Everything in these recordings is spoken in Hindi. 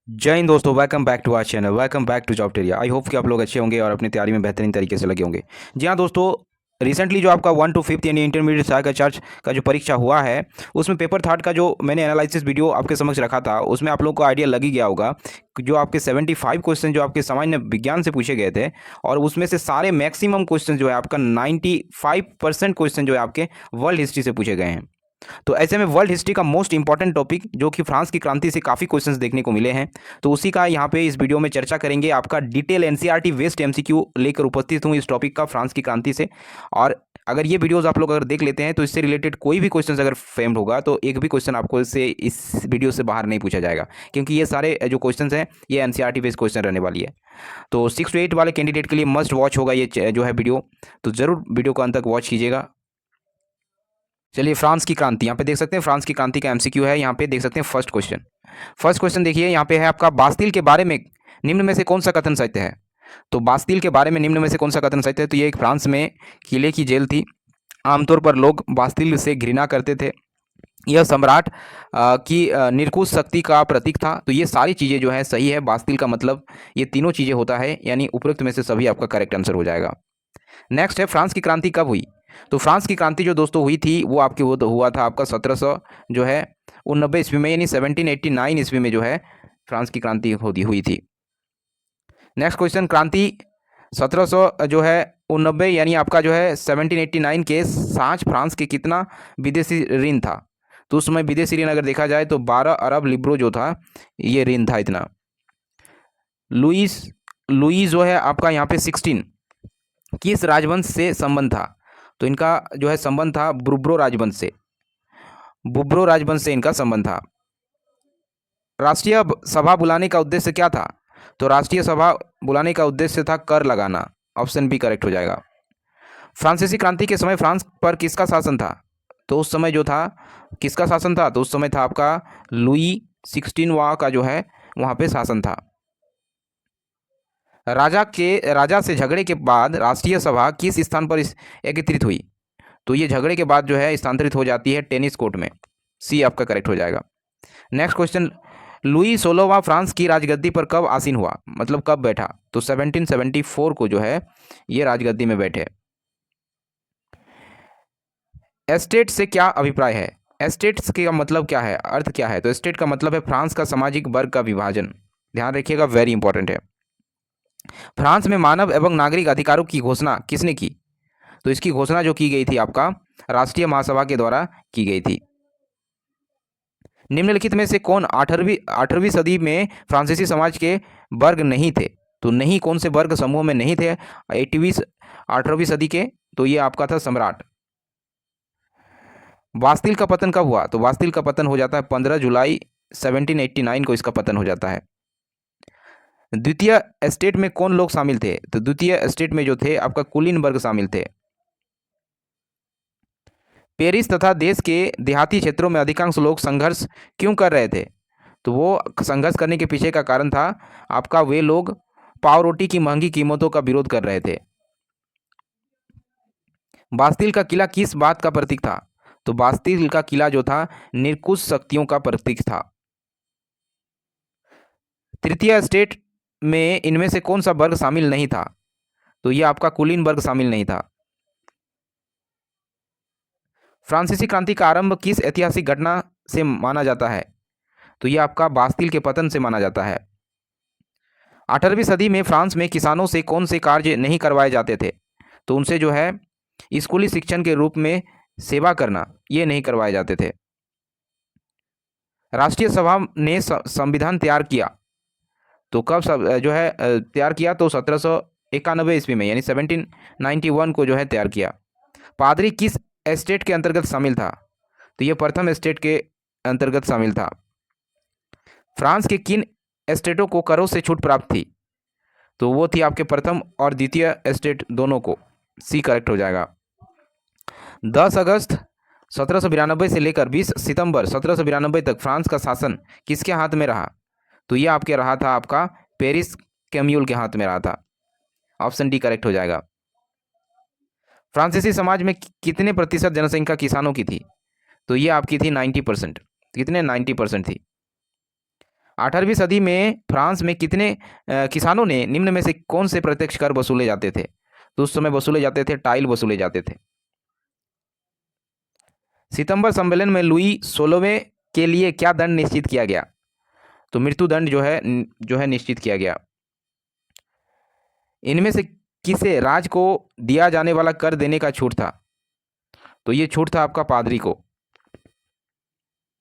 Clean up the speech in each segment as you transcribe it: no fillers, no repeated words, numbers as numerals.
जय हिंद दोस्तों, welcome back to our channel. Welcome back to job टेरिया। आई होप कि आप लोग अच्छे होंगे और अपनी तैयारी में बेहतरीन तरीके से लगे होंगे। जी हाँ दोस्तों, रिसेंटली जो आपका 1 to 5 यानी इंटरमीडिएट सहायक आचार्य का जो परीक्षा हुआ है, उसमें पेपर थर्ड का जो मैंने एनालिसिस वीडियो आपके समक्ष रखा था, उसमें आप लोग को आइडिया लग ही गया होगा कि जो आपके 75 क्वेश्चन जो आपके सामान्य विज्ञान से पूछे गए थे, और उसमें से सारे मैक्सिमम क्वेश्चन जो है आपका 95% क्वेश्चन जो है आपके वर्ल्ड हिस्ट्री से पूछे गए हैं। तो ऐसे में वर्ल्ड हिस्ट्री का मोस्ट इंपॉर्टेंट टॉपिक जो कि फ्रांस की क्रांति से काफ़ी क्वेश्चंस देखने को मिले हैं, तो उसी का यहाँ पे इस वीडियो में चर्चा करेंगे। आपका डिटेल एनसीईआरटी वेस्ट एमसीक्यू लेकर उपस्थित हूँ इस टॉपिक का, फ्रांस की क्रांति से। और अगर ये वीडियोस आप लोग अगर देख लेते हैं तो इससे रिलेटेड कोई भी क्वेश्चन अगर फेम्ड होगा तो एक भी क्वेश्चन आपको इससे इस वीडियो से बाहर नहीं पूछा जाएगा, क्योंकि ये सारे जो क्वेश्चन हैं ये एनसीईआरटी बेस्ड क्वेश्चन रहने वाली है। तो 6 to 8 वाले कैंडिडेट के लिए मस्ट वॉच होगा ये जो है वीडियो, तो ज़रूर वीडियो को अंत तक वॉच कीजिएगा। चलिए, फ्रांस की क्रांति, यहाँ पे देख सकते हैं फ्रांस की क्रांति का एमसीक्यू है। यहाँ पे देख सकते हैं फर्स्ट क्वेश्चन देखिए, यहाँ पे है आपका बास्तिल के बारे में निम्न में से कौन सा कथन सत्य है। तो बास्तिल के बारे में निम्न में से कौन सा कथन सत्य है, तो ये एक फ्रांस में किले की जेल थी। आमतौर पर लोग बास्तिल से घृणा करते थे। यह सम्राट की निरंकुश शक्ति का प्रतीक था। तो ये सारी चीज़ें जो है सही है। बास्तिल का मतलब ये तीनों चीज़ें होता है, यानी उपरोक्त में से सभी आपका करेक्ट आंसर हो जाएगा। नेक्स्ट है, फ्रांस की क्रांति कब हुई। तो फ्रांस की क्रांति जो दोस्तों हुई थी वो आपकी वो तो हुआ था आपका 1700 जो है 89 ईस्वी में, यानी 1789 ईस्वी में जो है फ्रांस की क्रांति होती हुई थी। नेक्स्ट क्वेश्चन, क्रांति 1700 जो है 89 यानी आपका जो है 1789 के सांच फ्रांस के कितना विदेशी ऋण था। तो उस समय विदेशी ऋण अगर देखा जाए तो 12 अरब लिब्रो जो था ये ऋण था इतना। लुईस लुई जो है आपका यहाँ पे 16 किस राजवंश से संबंध था। तो इनका जो है संबंध था बुर्बो राजवंश से। बुर्बो राजवंश से इनका संबंध था। राष्ट्रीय सभा बुलाने का उद्देश्य क्या था। तो राष्ट्रीय सभा बुलाने का उद्देश्य था कर लगाना। ऑप्शन बी करेक्ट हो जाएगा। फ्रांसीसी क्रांति के समय फ्रांस पर किसका शासन था। तो उस समय जो था किसका शासन था, तो उस समय था आपका लुई 16वां का जो है वहाँ पे शासन था। राजा से झगड़े के बाद राष्ट्रीय सभा किस स्थान पर एकत्रित हुई। तो ये झगड़े के बाद जो है स्थानांतरित हो जाती है टेनिस कोर्ट में। सी आपका करेक्ट हो जाएगा। नेक्स्ट क्वेश्चन, लुई 16वां फ्रांस की राजगद्दी पर कब आसीन हुआ, मतलब कब बैठा। तो 1774 को जो है ये राजगद्दी में बैठे। एस्टेट से क्या अभिप्राय है। एस्टेट्स का मतलब क्या है, अर्थ क्या है। तो एस्टेट का मतलब है फ्रांस का सामाजिक वर्ग का विभाजन। ध्यान रखिएगा, वेरी इंपॉर्टेंट है। फ्रांस में मानव एवं नागरिक अधिकारों की घोषणा किसने की। तो इसकी घोषणा जो की गई थी आपका राष्ट्रीय महासभा के द्वारा की गई थी। निम्नलिखित में से कौन 18वीं सदी में फ्रांसीसी समाज के वर्ग नहीं थे। तो नहीं कौन से वर्ग समूह में नहीं थे 18वीं सदी के, तो ये आपका था सम्राट। बास्तिल का पतन कब हुआ। तो बास्तिल का पतन हो जाता है 15 जुलाई 1789 को इसका पतन हो जाता है। द्वितीय एस्टेट में कौन लोग शामिल थे। तो द्वितीय एस्टेट में जो थे आपका कुलीन वर्ग शामिल थे। पेरिस तथा देश के देहाती क्षेत्रों में अधिकांश लोग संघर्ष क्यों कर रहे थे। तो वो संघर्ष करने के पीछे का कारण था आपका वे लोग पाव रोटी की महंगी कीमतों का विरोध कर रहे थे। बास्तिल का किला किस बात का प्रतीक था। तो बास्तिल का किला जो था निरंकुश शक्तियों का प्रतीक था। तृतीय स्टेट में इनमें से कौन सा वर्ग शामिल नहीं था। तो ये आपका कुलीन वर्ग शामिल नहीं था। फ्रांसीसी क्रांति का आरंभ किस ऐतिहासिक घटना से माना जाता है। तो ये आपका बास्तिल के पतन से माना जाता है। 18वीं सदी में फ्रांस में किसानों से कौन से कार्य नहीं करवाए जाते थे। तो उनसे जो है स्कूली शिक्षण के रूप में सेवा करना ये नहीं करवाए जाते थे। राष्ट्रीय सभा ने संविधान तैयार किया। तो कब सब जो है तैयार किया, तो 1791 ईस्वी में, यानी 1791 को जो है तैयार किया। पादरी किस एस्टेट के अंतर्गत शामिल था। तो ये प्रथम एस्टेट के अंतर्गत शामिल था। फ्रांस के किन एस्टेटों को करों से छूट प्राप्त थी। तो वो थी आपके प्रथम और द्वितीय एस्टेट दोनों को। सी करेक्ट हो जाएगा। 10 अगस्त 1792 से लेकर 20 सितंबर 1792 तक फ्रांस का शासन किसके हाथ में रहा। तो ये आपके रहा था आपका पेरिस कैम्यूल के हाथ में रहा था। ऑप्शन डी करेक्ट हो जाएगा। फ्रांसीसी समाज में कितने प्रतिशत जनसंख्या किसानों की थी। तो ये आपकी थी 90%। कितने 90% थी। 18वीं सदी में फ्रांस में कितने किसानों ने निम्न में से कौन से प्रत्यक्ष कर वसूले जाते थे? तो उस समय वसूले जाते थे, टाइल वसूले जाते थे। सितंबर सम्मेलन में लुई 16वें के लिए क्या दंड निश्चित किया गया? तो मृत्युदंड जो है निश्चित किया गया। इनमें से किसे राज को दिया जाने वाला कर देने का छूट था? तो ये छूट था आपका पादरी को।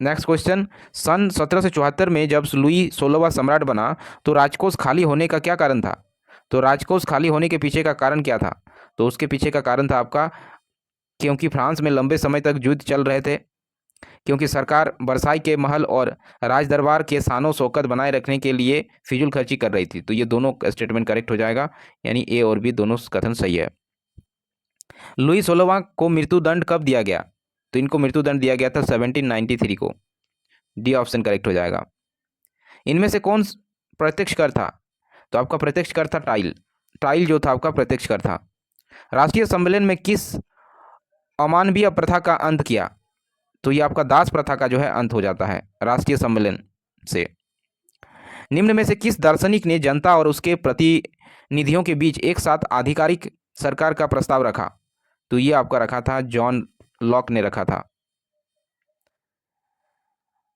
नेक्स्ट क्वेश्चन, सन 1774 में जब लुई 16वां सम्राट बना तो राजकोष खाली होने का क्या कारण था? तो राजकोष खाली होने के पीछे का कारण क्या था? तो उसके पीछे का कारण था आपका, क्योंकि फ्रांस में लंबे समय तक युद्ध चल रहे थे, क्योंकि सरकार बरसाई के महल और राज दरबार के शानो शौकत बनाए रखने के लिए फिजूल खर्ची कर रही थी। तो ये दोनों स्टेटमेंट करेक्ट हो जाएगा, यानी ए और बी दोनों कथन सही है। लुई 16वां को मृत्युदंड कब दिया गया? तो इनको मृत्युदंड दिया गया था 1793 को। डी ऑप्शन करेक्ट हो जाएगा। इनमें से कौन प्रत्यक्ष कर था? तो आपका प्रत्यक्ष कर था टाइल। टाइल जो था आपका प्रत्यक्ष कर था। राष्ट्रीय सम्मेलन में किस अमानवीय प्रथा का अंत किया? तो ये आपका दास प्रथा का जो है अंत हो जाता है राष्ट्रीय सम्मेलन से। निम्न में से किस दार्शनिक ने जनता और उसके प्रतिनिधियों के बीच एक साथ आधिकारिक सरकार का प्रस्ताव रखा? तो ये आपका रखा था जॉन लॉक ने रखा था।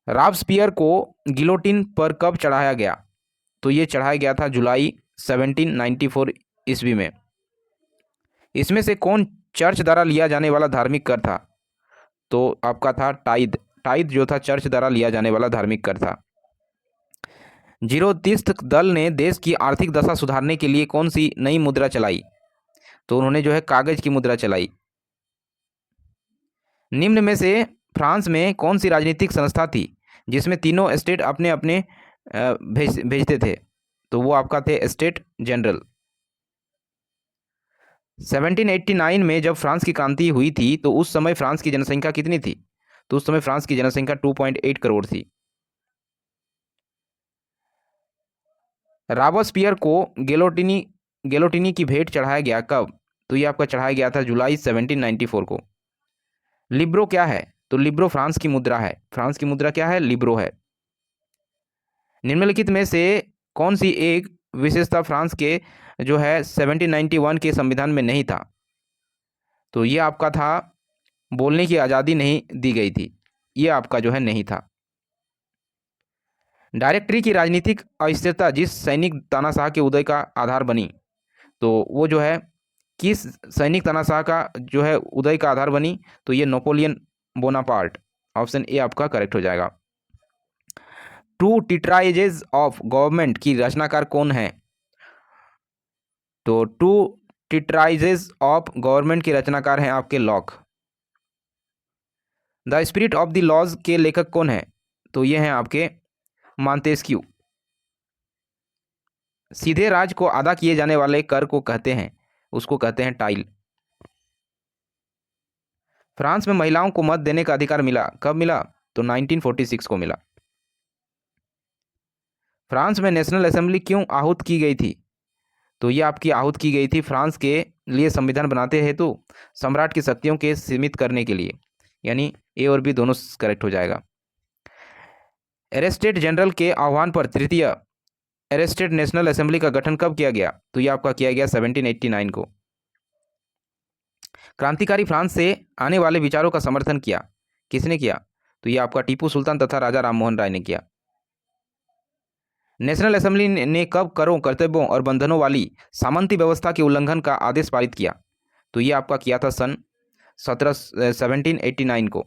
रॉबस्पियर को गिलोटिन पर कब चढ़ाया गया? तो ये चढ़ाया गया था जुलाई 1794 ईस्वी में। इसमें से कौन चर्च द्वारा लिया जाने वाला धार्मिक कर था? तो आपका था टाइद। टाइद जो था चर्च द्वारा लिया जाने वाला धार्मिक कर था। जीरोतिस्त दल ने देश की आर्थिक दशा सुधारने के लिए कौन सी नई मुद्रा चलाई? तो उन्होंने जो है कागज की मुद्रा चलाई। निम्न में से फ्रांस में कौन सी राजनीतिक संस्था थी जिसमें तीनों स्टेट अपने अपने भेजते थे? तो वो आपका थे स्टेट जनरल। 1789 में जब फ्रांस की क्रांति हुई थी तो उस समय फ्रांस की जनसंख्या कितनी थी? तो उस समय फ्रांस की जनसंख्या 2.8 करोड़ थी। रॉबस्पियर को गेलोटिनी की भेंट चढ़ाया गया कब? तो ये आपका चढ़ाया गया था जुलाई 1794 को। लिब्रो क्या है? तो लिब्रो फ्रांस की मुद्रा है। फ्रांस की मुद्रा क्या है? लिब्रो है। निम्नलिखित में से कौन सी एक विशेषता फ्रांस के जो है 1791 के संविधान में नहीं था? तो ये आपका था बोलने की आज़ादी नहीं दी गई थी। ये आपका जो है नहीं था। डायरेक्टरी की राजनीतिक अस्थिरता जिस सैनिक तानाशाह के उदय का आधार बनी, तो वो जो है किस सैनिक तानाशाह का जो है उदय का आधार बनी? तो ये नेपोलियन बोनापार्ट। ऑप्शन ए आपका करेक्ट हो जाएगा। टू टिट्राइजेज ऑफ गवर्नमेंट की रचनाकार कौन है? तो टू टिट्राइजेज ऑफ गवर्नमेंट के रचनाकार हैं आपके Locke. The spirit of the laws के लेखक कौन है? तो ये हैं आपके मॉन्तेस्क्यू। सीधे राज को अदा किए जाने वाले कर को कहते हैं, उसको कहते हैं टाइल। फ्रांस में महिलाओं को मत देने का अधिकार मिला, कब मिला? तो 1946 को मिला। फ्रांस में नेशनल असेंबली क्यों आहूत की गई थी? तो ये आपकी आहूत की गई थी फ्रांस के लिए संविधान बनाते हेतु सम्राट की शक्तियों के सीमित करने के लिए, यानी ए और बी दोनों करेक्ट हो जाएगा। एरेस्टेड जनरल के आह्वान पर तृतीय एरेस्टेड नेशनल असेंबली का गठन कब किया गया? तो ये आपका किया गया 1789 को। क्रांतिकारी फ्रांस से आने वाले विचारों का समर्थन किया, किसने किया? तो ये आपका टीपू सुल्तान तथा राजा राममोहन राय ने किया। नेशनल असेंबली ने कब करों, कर्तव्यों और बंधनों वाली सामंती व्यवस्था के उल्लंघन का आदेश पारित किया? तो ये आपका किया था सन 1789 को।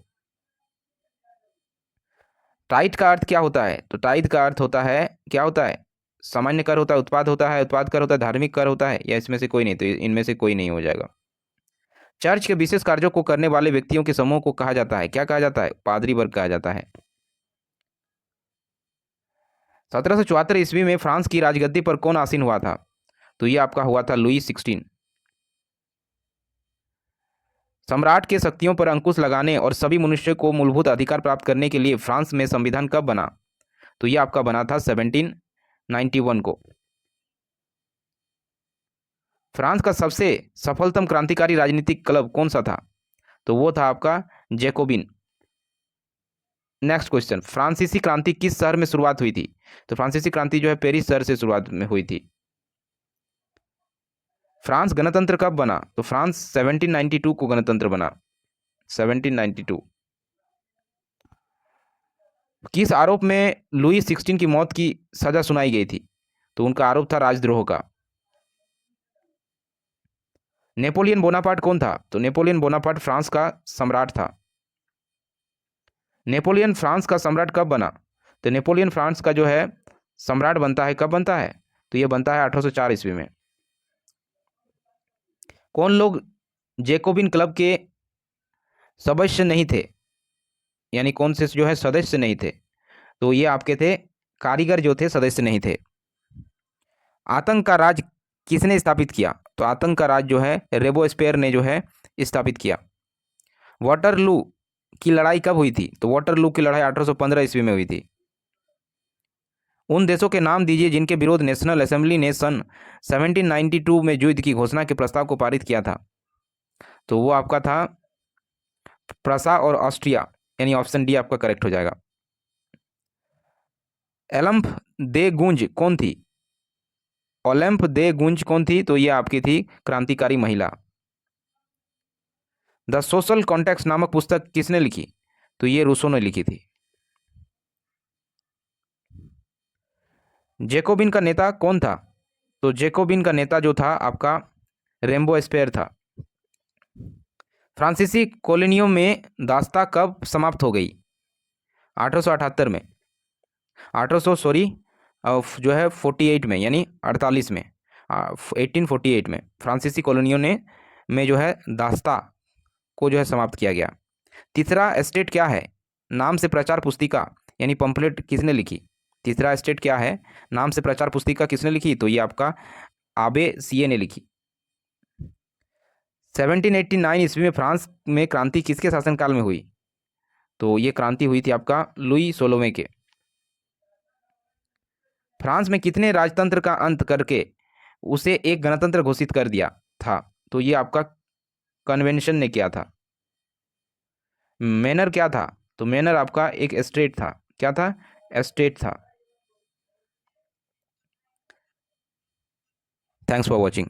टाइट का अर्थ क्या होता है? तो टाइट का अर्थ होता है, क्या होता है? सामान्य कर होता है, उत्पाद होता है, उत्पाद कर होता है, धार्मिक कर होता है, या इसमें से कोई नहीं? तो इनमें से कोई नहीं हो जाएगा। चर्च के विशेष कार्यों को करने वाले व्यक्तियों के समूह को कहा जाता है, क्या कहा जाता है? पादरी वर्ग कहा जाता है। 1774 ईस्वी में फ्रांस की राजगद्दी पर कौन आसीन हुआ था? तो ये आपका हुआ था लुई 16। सम्राट के शक्तियों पर अंकुश लगाने और सभी मनुष्य को मूलभूत अधिकार प्राप्त करने के लिए फ्रांस में संविधान कब बना? तो ये आपका बना था 1791 को। फ्रांस का सबसे सफलतम क्रांतिकारी राजनीतिक क्लब कौन सा था? तो वो था आपका जैकोबिन। नेक्स्ट क्वेश्चन, फ्रांसीसी क्रांति किस शहर में शुरुआत हुई थी? तो फ्रांसीसी क्रांति जो है पेरिस शहर से शुरुआत में हुई थी। फ्रांस गणतंत्र कब बना? तो फ्रांस 1792 को गणतंत्र बना, 1792। किस आरोप में लुई 16 की मौत की सजा सुनाई गई थी? तो उनका आरोप था राजद्रोह का। नेपोलियन बोनापार्ट कौन था? तो नेपोलियन बोनापार्ट फ्रांस का सम्राट था। नेपोलियन फ्रांस का सम्राट कब बना? तो नेपोलियन फ्रांस का जो है सम्राट बनता है, कब बनता है? तो यह बनता है 1804 ईस्वी में। कौन लोग जैकोबिन क्लब के सदस्य नहीं थे, यानी कौन से जो है सदस्य नहीं थे? तो ये आपके थे कारीगर जो थे, सदस्य नहीं थे। आतंक का राज किसने स्थापित किया? तो आतंक का राज जो है रोबेस्पियर ने जो है स्थापित किया। वाटरलू की लड़ाई कब हुई थी? तो वाटरलू की लड़ाई 1815 ईस्वी में हुई थी। उन देशों के नाम दीजिए जिनके विरोध नेशनल असेंबली ने सन 1792 में युद्ध की घोषणा के प्रस्ताव को पारित किया था। तो वो आपका था प्रसा और ऑस्ट्रिया, यानी ऑप्शन डी आपका करेक्ट हो जाएगा। एलम्फ दे गुंज कौन थी? ओलंप दे गुंज कौन थी? तो ये आपकी थी क्रांतिकारी महिला। द सोशल कॉन्टेक्स्ट नामक पुस्तक किसने लिखी? तो ये रूसो ने लिखी थी। जैकोबिन का नेता कौन था? तो जैकोबिन का नेता जो था आपका रोबेस्पियर था। फ्रांसीसी कॉलोनियों में दास्ता कब समाप्त हो गई? 1878 में, 1800 सॉरी जो है 48 में, यानी 48 में, 1848 में फ्रांसीसी कॉलोनियों ने में जो है दास्ता को जो है समाप्त किया गया। तीसरा स्टेट क्या है नाम से प्रचार पुस्तिका यानी पंपलेट किसने लिखी? तीसरा स्टेट क्या है नाम से प्रचार पुस्तिका किसने लिखी? तो ये आपका आबे सीए ने लिखी। 1789 ईस्वी में फ्रांस में क्रांति किसके शासनकाल में हुई? तो ये क्रांति हुई थी आपका लुई 16वें के। फ्रांस में कितने राजतंत्र का अंत करके उसे एक गणतंत्र घोषित कर दिया था? तो ये आपका कन्वेंशन ने किया था। मैनर क्या था? तो मैनर आपका एक स्टेट था। क्या था? स्टेट था। Thanks for watching.